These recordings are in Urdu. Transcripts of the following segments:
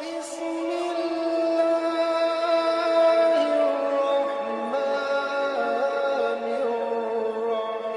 بسم الله الرحمن الرحيم.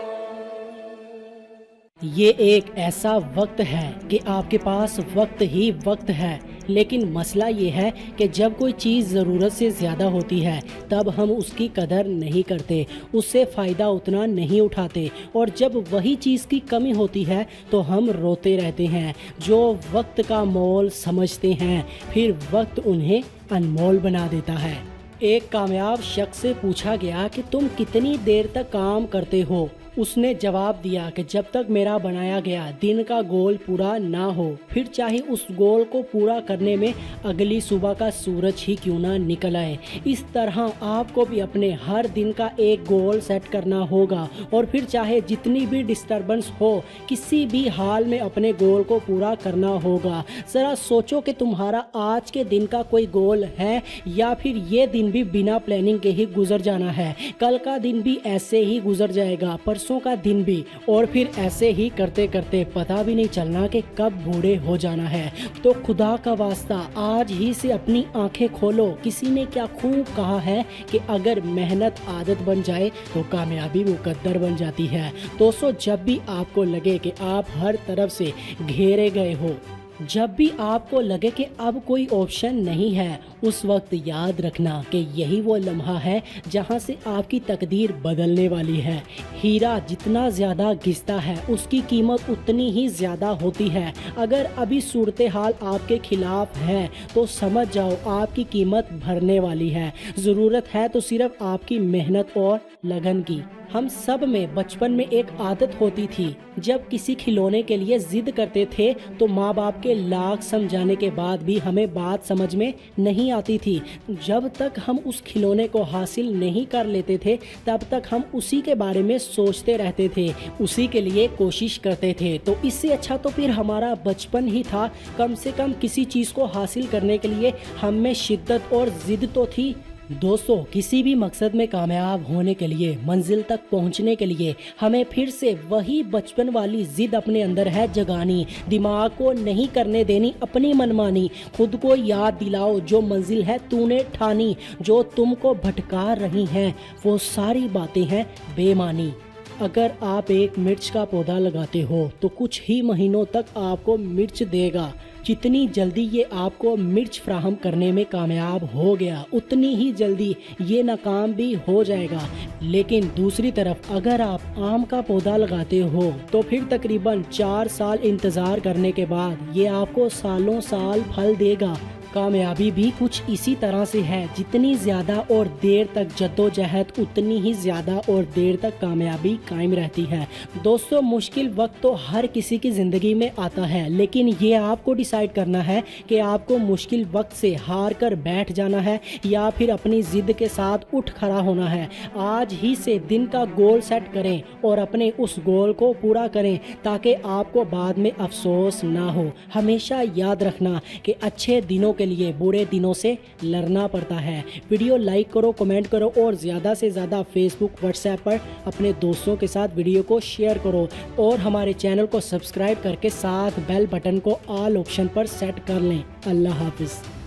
یہ ایک ایسا وقت ہے کہ آپ کے پاس وقت ہی وقت ہے، لیکن مسئلہ یہ ہے کہ جب کوئی چیز ضرورت سے زیادہ ہوتی ہے تب ہم اس کی قدر نہیں کرتے، اس سے فائدہ اتنا نہیں اٹھاتے، اور جب وہی چیز کی کمی ہوتی ہے تو ہم روتے رہتے ہیں۔ جو وقت کا مول سمجھتے ہیں پھر وقت انہیں انمول بنا دیتا ہے۔ ایک کامیاب شخص سے پوچھا گیا کہ تم کتنی دیر تک کام کرتے ہو؟ اس نے جواب دیا کہ جب تک میرا بنایا گیا دن کا گول پورا نہ ہو، پھر چاہے اس گول کو پورا کرنے میں اگلی صبح کا سورج ہی کیوں نہ نکل آئے۔ اس طرح آپ کو بھی اپنے ہر دن کا ایک گول سیٹ کرنا ہوگا، اور پھر چاہے جتنی بھی ڈسٹربنس ہو کسی بھی حال میں اپنے گول کو پورا کرنا ہوگا۔ ذرا سوچو کہ تمہارا آج کے دن کا کوئی گول ہے، یا پھر یہ دن بھی بنا پلاننگ کے ہی گزر جانا ہے، کل کا دن بھی ایسے ہی گزر جائے گا، پرسوں کا دن بھی، اور پھر ایسے ہی کرتے کرتے پتہ بھی نہیں چلنا کہ کب بوڑھے ہو جانا ہے۔ تو خدا کا واسطہ آج ہی سے اپنی آنکھیں کھولو۔ کسی نے کیا خوب کہا ہے کہ اگر محنت عادت بن جائے تو کامیابی مقدر بن جاتی ہے۔ دوستو، جب بھی آپ کو لگے کہ آپ ہر طرف سے گھیرے گئے ہو، جب بھی آپ کو لگے کہ اب کوئی آپشن نہیں ہے، اس وقت یاد رکھنا کہ یہی وہ لمحہ ہے جہاں سے آپ کی تقدیر بدلنے والی ہے۔ ہیرا جتنا زیادہ گھستا ہے اس کی قیمت اتنی ہی زیادہ ہوتی ہے۔ اگر ابھی صورتحال آپ کے خلاف ہے تو سمجھ جاؤ آپ کی قیمت بھرنے والی ہے۔ ضرورت ہے تو صرف آپ کی محنت اور لگن کی۔ ہم سب میں بچپن میں ایک عادت ہوتی تھی، جب کسی کھلونے کے لیے ضد کرتے تھے تو ماں باپ کے لاکھ سمجھانے کے بعد بھی ہمیں بات سمجھ میں نہیں آتی تھی۔ جب تک ہم اس کھلونے کو حاصل نہیں کر لیتے تھے تب تک ہم اسی کے بارے میں سوچتے رہتے تھے، اسی کے لیے کوشش کرتے تھے۔ تو اس سے اچھا تو پھر ہمارا بچپن ہی تھا۔ کم سے کم کسی چیز کو حاصل کرنے کے لیے ہم میں شدت اور ضد تو تھی۔ دوستو، کسی بھی مقصد میں کامیاب ہونے کے لیے، منزل تک پہنچنے کے لیے ہمیں پھر سے وہی بچپن والی ضد اپنے اندر ہے جگانی۔ دماغ کو نہیں کرنے دینی اپنی منمانی۔ خود کو یاد دلاؤ جو منزل ہے تو نے ٹھانی، جو تم کو بھٹکا رہی ہیں وہ ساری باتیں ہیں بے معنی۔ اگر آپ ایک مرچ کا پودا لگاتے ہو تو کچھ ہی مہینوں تک آپ کو مرچ دے گا۔ جتنی جلدی یہ آپ کو مرچ فراہم کرنے میں کامیاب ہو گیا اتنی ہی جلدی یہ ناکام بھی ہو جائے گا۔ لیکن دوسری طرف اگر آپ آم کا پودا لگاتے ہو تو پھر تقریباً 4 سال انتظار کرنے کے بعد یہ آپ کو سالوں سال پھل دے گا۔ کامیابی بھی کچھ اسی طرح سے ہے، جتنی زیادہ اور دیر تک جدوجہد اتنی ہی زیادہ اور دیر تک کامیابی قائم رہتی ہے۔ دوستو، مشکل وقت تو ہر کسی کی زندگی میں آتا ہے، لیکن یہ آپ کو ڈیسائیڈ کرنا ہے کہ آپ کو مشکل وقت سے ہار کر بیٹھ جانا ہے یا پھر اپنی ضد کے ساتھ اٹھ کھڑا ہونا ہے۔ آج ہی سے دن کا گول سیٹ کریں اور اپنے اس گول کو پورا کریں تاکہ آپ کو بعد میں افسوس نہ ہو۔ ہمیشہ یاد رکھنا کہ اچھے دنوں کے لیے برے دنوں سے لڑنا پڑتا ہے۔ ویڈیو لائک کرو، کمنٹ کرو، اور زیادہ سے زیادہ فیس بک، واٹس ایپ پر اپنے دوستوں کے ساتھ ویڈیو کو شیئر کرو، اور ہمارے چینل کو سبسکرائب کر کے ساتھ بیل بٹن کو آل آپشن پر سیٹ کر لیں۔ اللہ حافظ۔